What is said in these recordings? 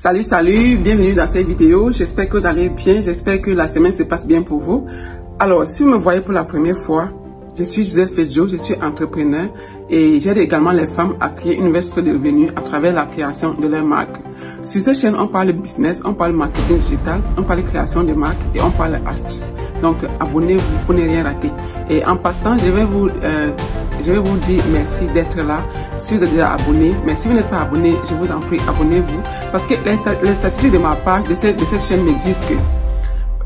Salut, bienvenue dans cette vidéo. J'espère que vous allez bien, j'espère que la semaine se passe bien pour vous. Alors, si vous me voyez pour la première fois, je suis Gisèle Fedjo, je suis entrepreneur et j'aide également les femmes à créer une nouvelle source de revenus à travers la création de leur marque. Sur cette chaîne, on parle business, on parle marketing digital, on parle création de marque et on parle astuces. Donc, abonnez-vous pour ne rien rater. Et en passant, je vais vous dire merci d'être là. Si vous êtes déjà abonné, mais si vous n'êtes pas abonné, je vous en prie, abonnez-vous. Parce que les statistiques de ma page, de cette chaîne me disent que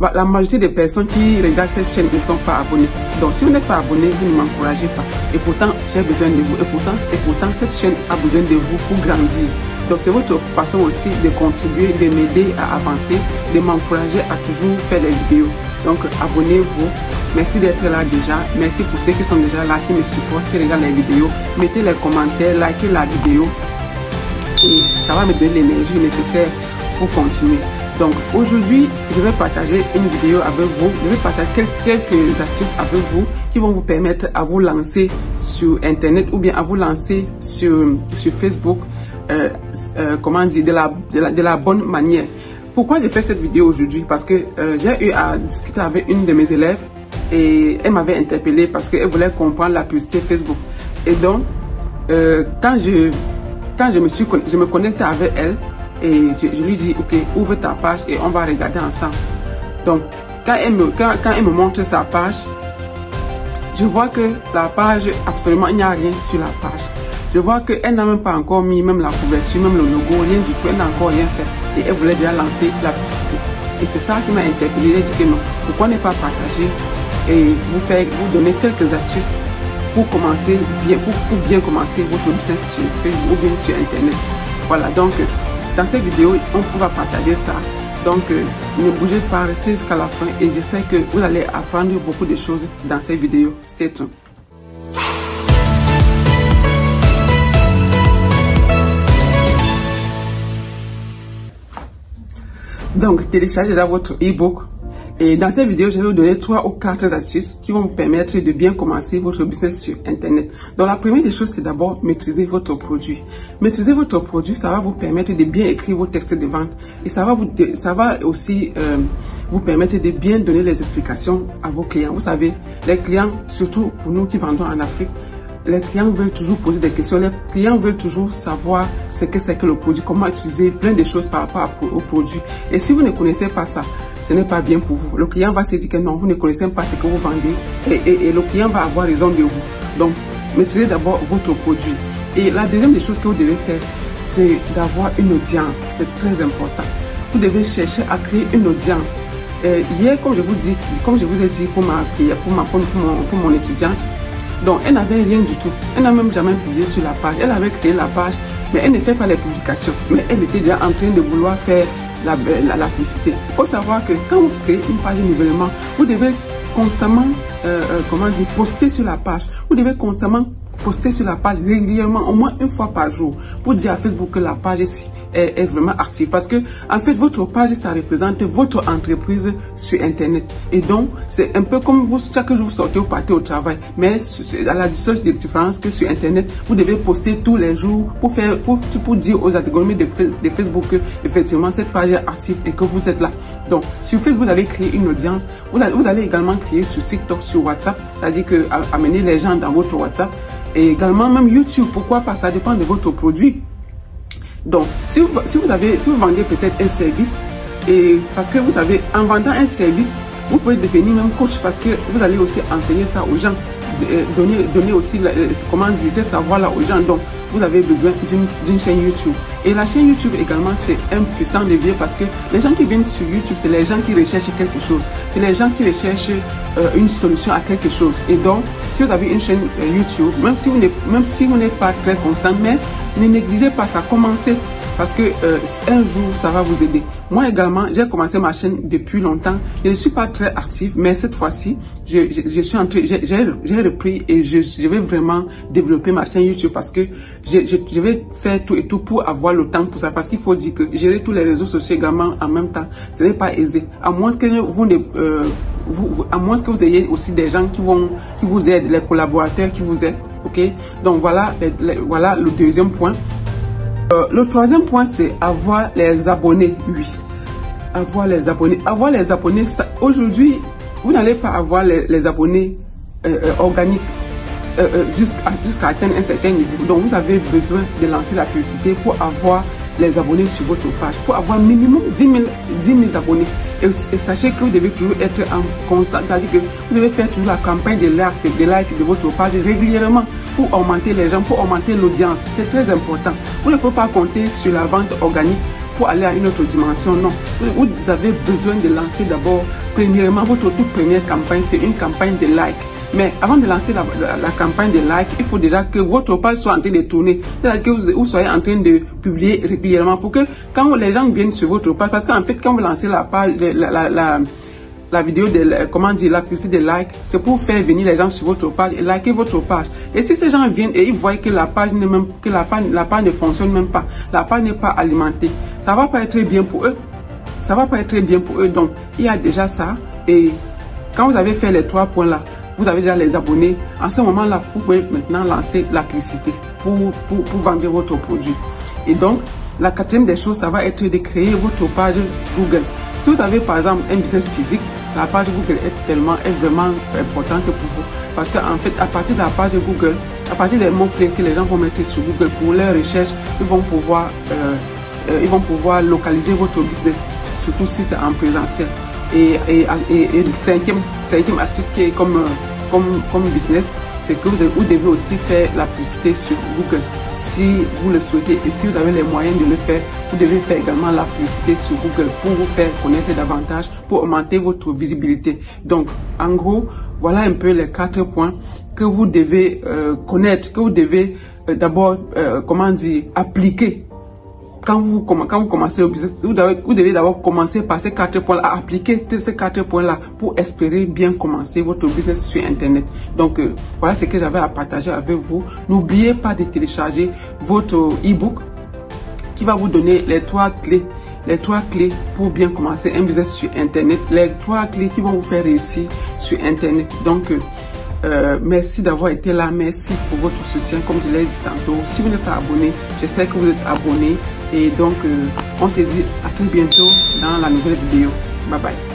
la majorité des personnes qui regardent cette chaîne ne sont pas abonnées. Donc, si vous n'êtes pas abonné, vous ne m'encouragez pas. Et pourtant, j'ai besoin de vous. Et pourtant, cette chaîne a besoin de vous pour grandir. Donc, c'est votre façon aussi de contribuer, de m'aider à avancer, de m'encourager à toujours faire des vidéos. Donc, abonnez-vous. Merci d'être là déjà. Merci pour ceux qui sont déjà là, qui me supportent, qui regardent les vidéos. Mettez les commentaires, likez la vidéo. Et ça va me donner l'énergie nécessaire pour continuer. Donc aujourd'hui, je vais partager une vidéo avec vous. Je vais partager quelques astuces avec vous qui vont vous permettre à vous lancer sur Internet ou bien à vous lancer sur Facebook, comment dire, de la bonne manière. Pourquoi j'ai fait cette vidéo aujourd'hui? Parce que j'ai eu à discuter avec une de mes élèves et elle m'avait interpellé parce qu'elle voulait comprendre la publicité Facebook. Et donc, quand je me connecte avec elle, et je lui dis, ok, ouvre ta page et on va regarder ensemble. Donc, quand elle me montre sa page, je vois que la page, absolument, il n'y a rien sur la page. Je vois qu'elle n'a même pas encore mis même la couverture, même le logo, rien du tout, elle n'a encore rien fait. Et elle voulait déjà lancer la publicité. Et c'est ça qui m'a interpellé. Elle dit que non, pourquoi ne pas partager et vous donner quelques astuces pour commencer pour bien commencer votre business sur Facebook ou bien sur Internet. Voilà, donc, dans cette vidéo, on va partager ça. Donc, ne bougez pas, restez jusqu'à la fin et je sais que vous allez apprendre beaucoup de choses dans cette vidéo. C'est tout. Donc, téléchargez dans votre e-book. Et dans cette vidéo, je vais vous donner 3 ou 4 astuces qui vont vous permettre de bien commencer votre business sur Internet. Donc, la première des choses, c'est d'abord maîtriser votre produit. Maîtriser votre produit, ça va vous permettre de bien écrire vos textes de vente. Et ça va aussi vous permettre de bien donner les explications à vos clients. Vous savez, les clients, surtout pour nous qui vendons en Afrique, les clients veulent toujours poser des questions. Les clients veulent toujours savoir ce que c'est que le produit, comment utiliser plein de choses par rapport au produit. Et si vous ne connaissez pas ça, ce n'est pas bien pour vous. Le client va se dire que non, vous ne connaissez pas ce que vous vendez et le client va avoir raison de vous. Donc, maîtrisez d'abord votre produit. Et la deuxième des choses que vous devez faire, c'est d'avoir une audience. C'est très important. Vous devez chercher à créer une audience. Hier, comme je vous ai dit pour mon étudiante, donc elle n'avait rien du tout. Elle n'a même jamais publié sur la page. Elle avait créé la page, mais elle ne fait pas les publications. Mais elle était déjà en train de vouloir faire la publicité. Il faut savoir que quand vous créez une page nouvellement, vous devez constamment poster sur la page. Vous devez constamment poster sur la page régulièrement, au moins une fois par jour, pour dire à Facebook que la page est vraiment active. Parce que, en fait, votre page, ça représente votre entreprise sur Internet. Et donc, c'est un peu comme vous, chaque jour vous sortez ou partez au travail. Mais, à la seule différence que sur Internet, vous devez poster tous les jours pour dire aux algorithmes de Facebook que, effectivement, cette page est active et que vous êtes là. Donc, sur Facebook, vous allez créer une audience. Vous allez également créer sur TikTok, sur WhatsApp. C'est-à-dire que, amener les gens dans votre WhatsApp. Et également, même YouTube. Pourquoi pas? Ça dépend de votre produit. Donc, si vous vendez peut-être un service, et parce que vous savez, en vendant un service, vous pouvez devenir même coach parce que vous allez aussi enseigner ça aux gens, donner aussi, comment dire, ce savoir-là aux gens. Donc, vous avez besoin d'une chaîne YouTube. Et la chaîne YouTube également, c'est un puissant levier parce que les gens qui viennent sur YouTube, c'est les gens qui recherchent quelque chose. C'est les gens qui recherchent une solution à quelque chose. Et donc, si vous avez une chaîne YouTube, même si vous n'êtes pas très constant, mais ne négligez pas ça, commencez. Parce que un jour, ça va vous aider. Moi également, j'ai commencé ma chaîne depuis longtemps. Je ne suis pas très active, mais cette fois-ci, je suis entrée, j'ai repris et je vais vraiment développer ma chaîne YouTube parce que je vais faire tout et tout pour avoir le temps pour ça. Parce qu'il faut dire que gérer tous les réseaux sociaux également en même temps, ce n'est pas aisé. À moins que vous ayez aussi des gens qui vous aident, les collaborateurs qui vous aident. Ok? Donc voilà le deuxième point. Le troisième point, c'est avoir les abonnés, oui. Avoir les abonnés. Avoir les abonnés, aujourd'hui, vous n'allez pas avoir les abonnés organiques jusqu'à atteindre un certain niveau. Donc, vous avez besoin de lancer la publicité pour avoir les abonnés sur votre page, pour avoir minimum 10 000 abonnés. Et sachez que vous devez toujours être en constant, c'est-à-dire que vous devez faire toujours la campagne de like de votre page régulièrement pour augmenter les gens, pour augmenter l'audience. C'est très important. Vous ne pouvez pas compter sur la vente organique pour aller à une autre dimension, non. Vous avez besoin de lancer d'abord, premièrement, votre toute première campagne, c'est une campagne de like. Mais avant de lancer la campagne de like, il faut déjà que votre page soit en train de tourner. C'est-à-dire que vous soyez en train de publier régulièrement pour que quand les gens viennent sur votre page, parce qu'en fait, quand vous lancez la page, la vidéo de, comment dire, la publicité de like, c'est pour faire venir les gens sur votre page et liker votre page. Et si ces gens viennent et ils voient que la page la page ne fonctionne même pas, la page n'est pas alimentée, ça va pas être très bien pour eux. Ça va pas être très bien pour eux. Donc, il y a déjà ça. Et quand vous avez fait les 3 points là, vous avez déjà les abonnés. En ce moment-là, vous pouvez maintenant lancer la publicité pour vendre votre produit. Et donc, la quatrième des choses, ça va être de créer votre page Google. Si vous avez par exemple un business physique, la page Google est vraiment importante pour vous. Parce qu'en fait, à partir de la page de Google, à partir des mots-clés que les gens vont mettre sur Google pour leurs recherches, ils vont pouvoir localiser votre business, surtout si c'est en présentiel. Et cinquième astuce qui est comme business, c'est que vous devez aussi faire la publicité sur Google si vous le souhaitez, et si vous avez les moyens de le faire, vous devez faire également la publicité sur Google pour vous faire connaître davantage, pour augmenter votre visibilité. Donc en gros, voilà un peu les 4 points que vous devez connaître, que vous devez d'abord comment dire, appliquer. Quand vous commencez le business, vous devez d'abord commencer par ces 4 points-là, à appliquer ces 4 points-là pour espérer bien commencer votre business sur Internet. Donc, voilà ce que j'avais à partager avec vous. N'oubliez pas de télécharger votre e-book qui va vous donner les 3 clés. Les 3 clés pour bien commencer un business sur Internet. Les 3 clés qui vont vous faire réussir sur Internet. Donc, merci d'avoir été là, merci pour votre soutien comme je l'ai dit tantôt. Si vous n'êtes pas abonné, j'espère que vous êtes abonné et donc on se dit à très bientôt dans la nouvelle vidéo. Bye bye.